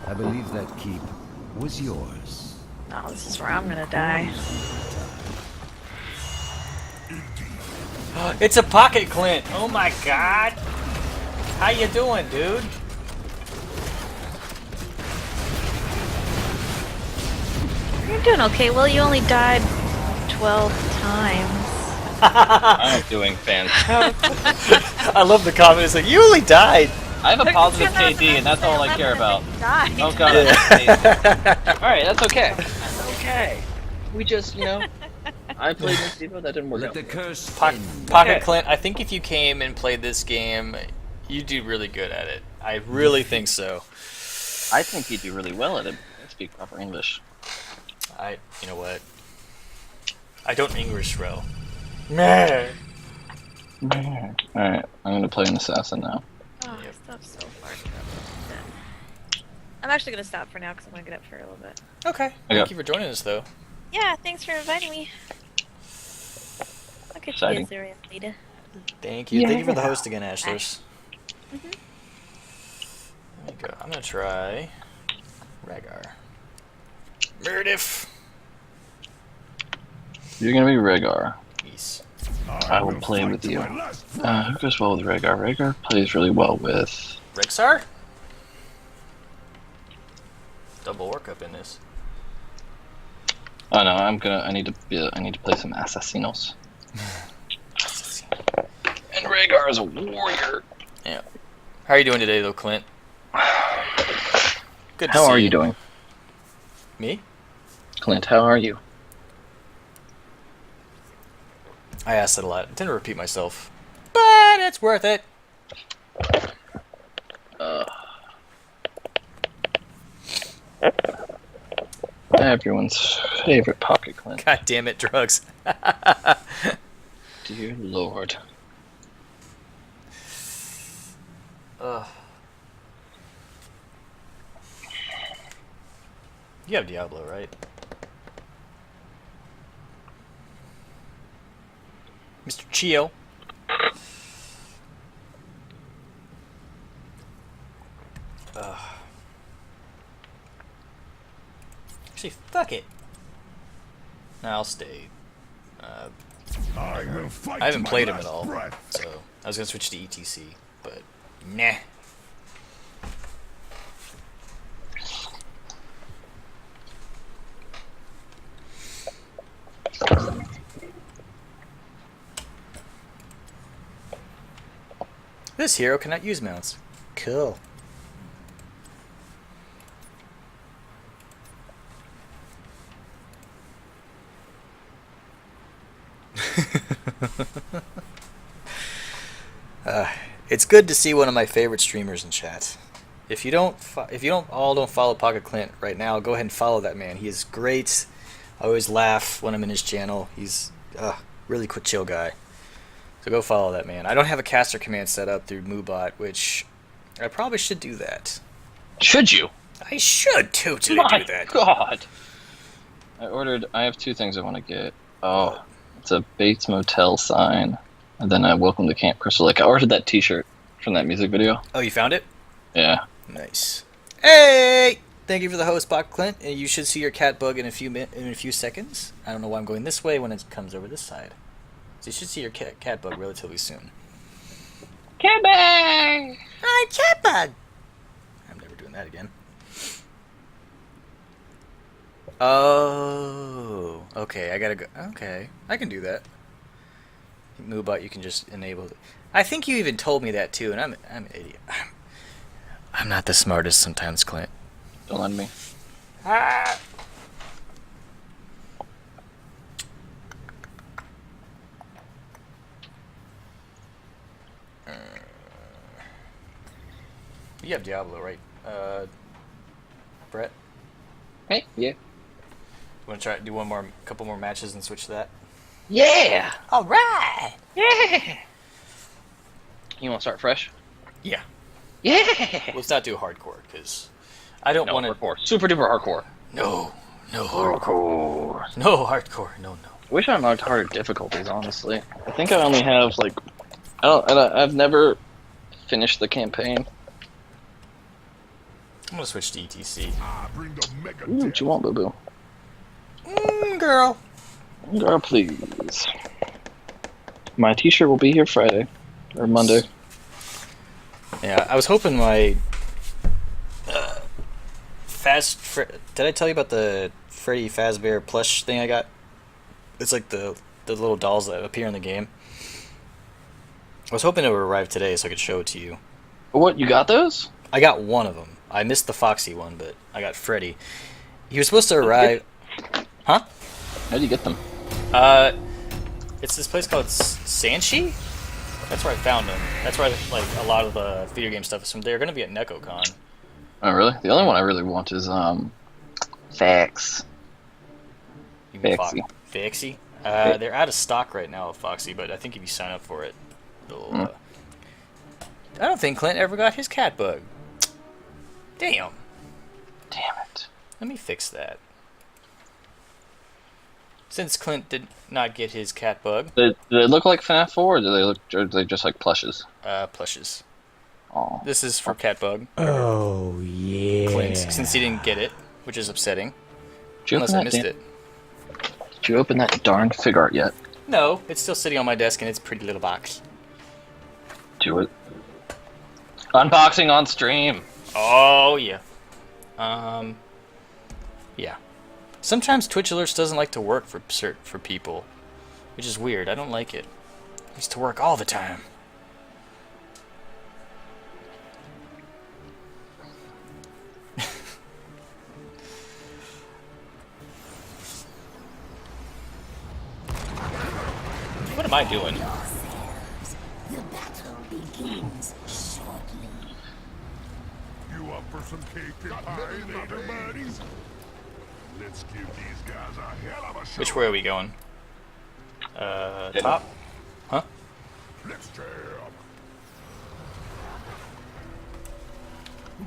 I believe that keep was yours. Oh, this is where I'm gonna die. It's a pocket Clint. Oh my god. How you doing, dude? You're doing okay. Well, you only died 12 times. I'm doing fantastic. I love the comment. It's like, you only died. I have a positive KD, and that's all I care about. Died. Oh god, that's amazing. Alright, that's okay. That's okay. We just, I played against people that didn't work Let out. the curse Pocket end. Okay. Clint, I think if you came and played this game, you'd do really good at it. I really think so. I think you do really well at it. I speak proper English. You know what? I don't English well. Meh. Alright, I'm gonna play an assassin now. Oh, Yep. stop so far. I'm actually gonna stop for now because I'm gonna get up for a little bit. Okay. Thank you for joining us, though. Yeah, thanks for inviting me. I'll get Exciting. you guys there later. Thank you. Thank you for the Yeah. host again, Ashlers. There you go. I'm gonna try Rhaegar. Meredith. You're gonna be Rhaegar. Peace. I will play with you. Who goes well with Rhaegar? Rhaegar plays really well with... Rexar? Double workup in this. Oh no, I need to play some Assassinos. And Rhaegar is a warrior. Yeah. How are you doing today, though, Clint? Good to How see are you doing? Me? Clint, how are you? I asked it a lot. I tend to repeat myself. But it's worth it. Everyone's favorite pocket Clint. God damn it, drugs. Dear Lord. You have Diablo, right? Mr. Chio. Actually, fuck it. Nah, I'll stay. I will fight I haven't to my played him at last all, breath. so I was gonna switch to ETC, but nah. This hero cannot use mounts. Cool. It's good to see one of my favorite streamers in chat. If you don't follow Pocket Clint right now, go ahead and follow that man. He is great. I always laugh when I'm in his channel. He's really quick, chill guy. So go follow that man. I don't have a caster command set up through Moobot, which I probably should do that. Should you? I should totally My do that. God. I have two things I want to get. Oh, it's a Bates Motel sign. And then a Welcome to Camp Crystal Lake. I ordered that t-shirt from that music video. Oh, you found it? Yeah. Nice. Hey! Thank you for the host, Pocket Clint. And you should see your cat bug in a few seconds. I don't know why I'm going this way when it comes over this side. So you should see your cat bug relatively soon. Cat bag! Hi, cat bug! I'm never doing that again. Oh, okay. I gotta go. Okay, I can do that. Moobot, you can just enable it. I think you even told me that too, and I'm an idiot. I'm not the smartest sometimes, Clint. Don't let me. Ah. You have Diablo, right? Brett? Hey, yeah. You want to try do couple more matches and switch to that? Yeah! All right. Yeah! You want to start fresh? Yeah. Yeah! Let's not do hardcore because I don't No, want to. hardcore. Super duper hardcore. No hardcore. No hardcore. No. Wish I unlocked harder difficulties, honestly. I think I only have, I've never finished the campaign. I'm gonna switch to ETC. I bring the mega Ooh, what you want, boo boo? Girl. Girl, please. My T-shirt will be here Friday or Monday. Yeah, I was hoping my did I tell you about the Freddy Fazbear plush thing I got? It's like the little dolls that appear in the game. I was hoping it would arrive today so I could show it to you. What, you got those? I got one of them. I missed the Foxy one, but I got Freddy. He was supposed to arrive. Huh? How do you get them? It's this place called Sanchi. That's where I found them. That's where like a lot of the video game stuff is from. They're gonna be at NecoCon. Oh, really? The only one I really want is Fax. You mean Foxy. Foxy? They're out of stock right now of Foxy, but I think if you sign up for it, they'll. I don't think Clint ever got his cat bug. Damn. Damn it. Let me fix that. Since Clint did not get his cat bug, Do they look like FNAF 4, or or are they just like plushes? plushes. Oh. This is for cat bug. Oh, yeah. Clint, since he didn't get it, which is upsetting. Did you Unless open I that missed damn- it. Did you open that darn fig art yet? No, it's still sitting on my desk in its pretty little box. Do it. Unboxing on stream. Oh yeah. Yeah. Sometimes Twitch Alerts doesn't like to work for people, which is weird. I don't like it. It needs to work all the time. What am I doing? The battle begins shortly. You up for some cake and pie later, buddies? Let's give these guys a hell of a show. Which way are we going? Top? Huh? Let's jam.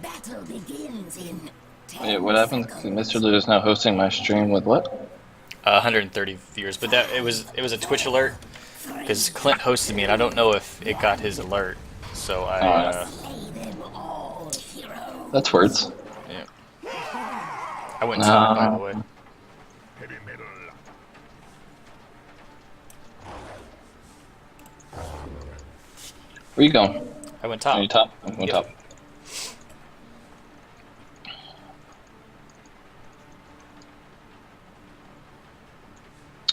Battle begins in 10 Wait, what happened? seconds. Mr. Lou is now hosting my stream with what? 130 viewers, but that it was a Twitch alert because Clint hosted me, and I don't know if it got his alert. So I Slay them all, hero. That's words. yeah. I went top, by the way. Heavy metal. Where you going? I went Are top. you top? I'm going Yep. top.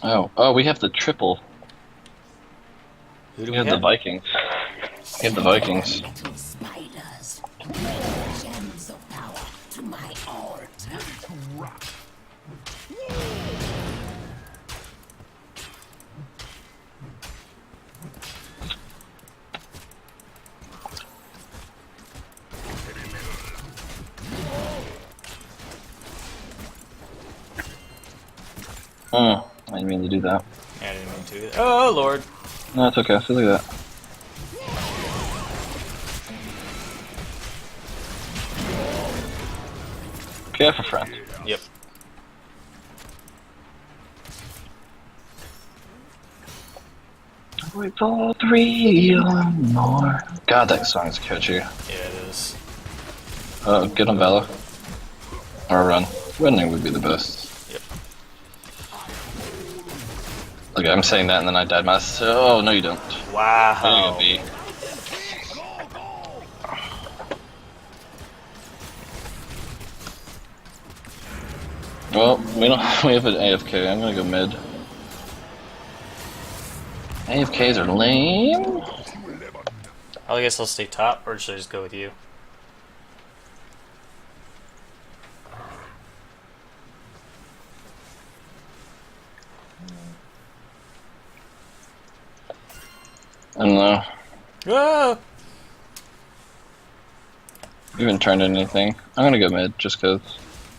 Oh, we have the triple. Who do We we have the have? Vikings. We have the Vikings. Little spiders, gems of power to my altar. I didn't mean to do that. Yeah, I didn't mean to. Oh Lord! No, it's okay. Feel like that. Care for friends. Yep. We pull three or more. God, that song's catchy. Yeah, it is. Get on Valor. Or run. Running would be the best. Yep. Okay, I'm saying that and then I died myself. Oh, no, you don't. There you Wow. go, B. Well, we have an AFK. I'm gonna go mid. AFKs are lame. I guess I'll stay top, or should I just go with you? I don't know. Ah! We haven't turned anything. I'm gonna go mid just cause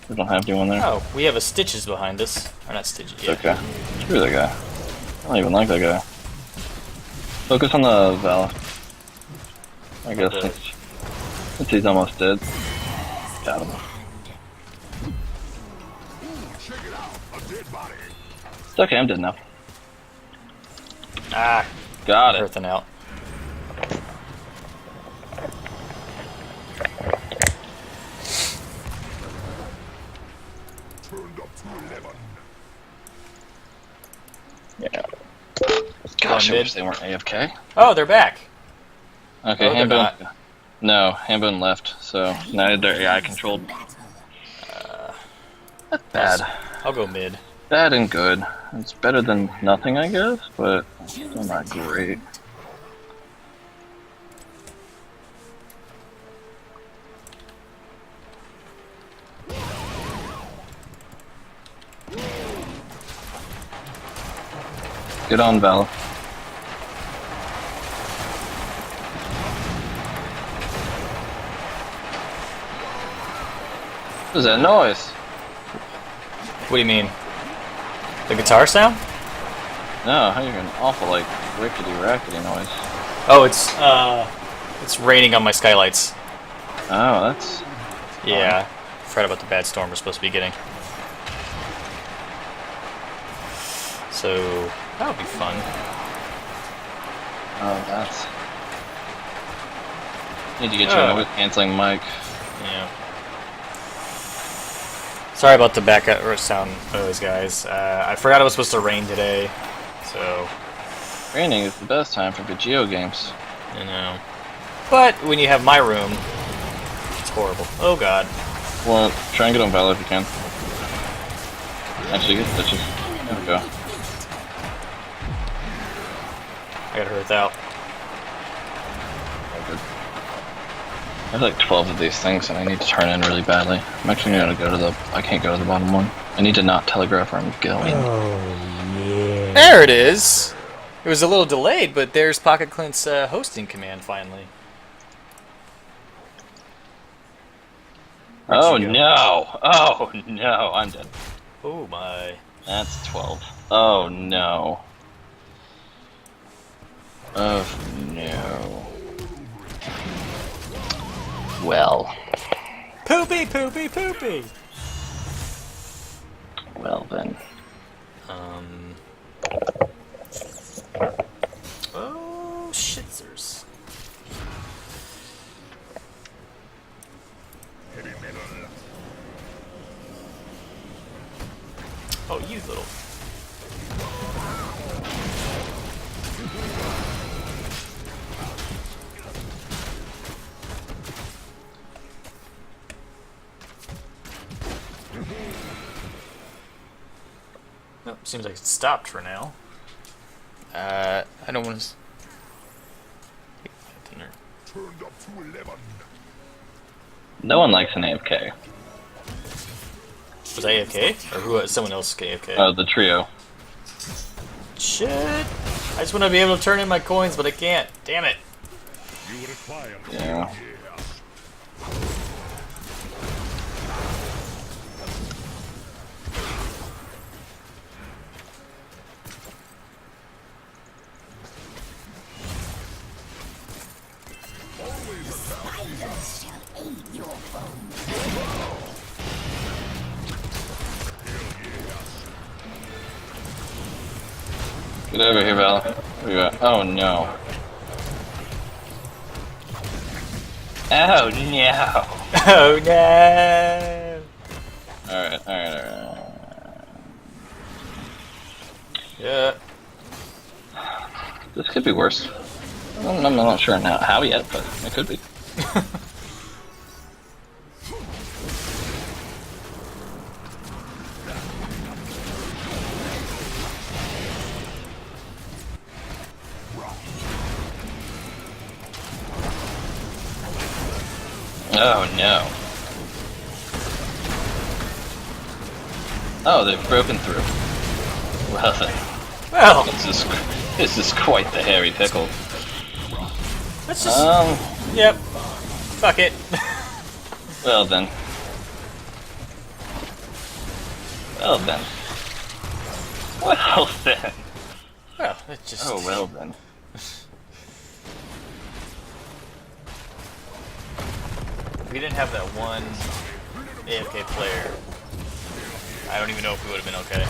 we don't have anyone there. Oh, we have a Stitches behind us. Or not Stitches. Yeah. Okay. Screw that guy. I don't even like that guy. Focus on the Val. I guess Okay. since he's almost dead. Got him. Check it out. A dead body. It's okay, I'm dead now. Ah, Got it. earthing out. Turned up to 11. Yeah. Gosh, I mid. wish they weren't AFK. Oh, they're back. Okay, Oh, they're Hambone. not. No, Hambone left, so now they're AI controlled. That's bad. I'll go mid. Bad and good. It's better than nothing, I guess, but still not great. Get on, Vala. What is that noise? What do you mean? The guitar sound? No, I hear an awful, like, rickety-rackety noise. Oh, it's raining on my skylights. Oh, that's... Yeah. Forgot about the bad storm we're supposed to be getting. So that would be fun. Oh, that's... Need to get you a noise-canceling mic. Yeah. Sorry about the background sound noise, guys. I forgot it was supposed to rain today, so Raining is the best time for good Geo games. you know. But when you have my room, it's horrible. Oh God. Well, try and get on Vala if you can. Actually, get stitches. There we go. I got Hearth out. Oh, good. I have like 12 of these things and I need to turn in really badly. I'm actually gonna go to the... I can't go to the bottom one. I need to not telegraph where I'm going. Oh, yeah. There it is. It was a little delayed, but there's Pocket Clint's hosting command finally. Where'd Oh you go? no! Oh no! I'm dead. Oh my. That's 12. Oh no. Oh no. Well. Poopy, poopy, poopy. Well then. Oh, shitzers. Heavy metal. Oh, you little. Oh, seems like it stopped for now. I don't want to. Turned up to 11. No one likes an AFK. Was I AFK? Or who? Someone else AFK? The trio. Shit! I just want to be able to turn in my coins, but I can't. Damn it! You require. Yeah. Spiders shall aid your foe. Get over here, Val. Where you at? Oh no. Oh no. Oh no! Alright. Yeah. This could be worse. I'm not sure now how yet, but it could be. Oh no. Oh, they've broken through. Well then, Well, this is quite the hairy pickle. let's just. Yep. Fuck it. Well then. Well then. Well then. Well, it just. Oh well then. If we didn't have that one AFK player, I don't even know if we would have been okay.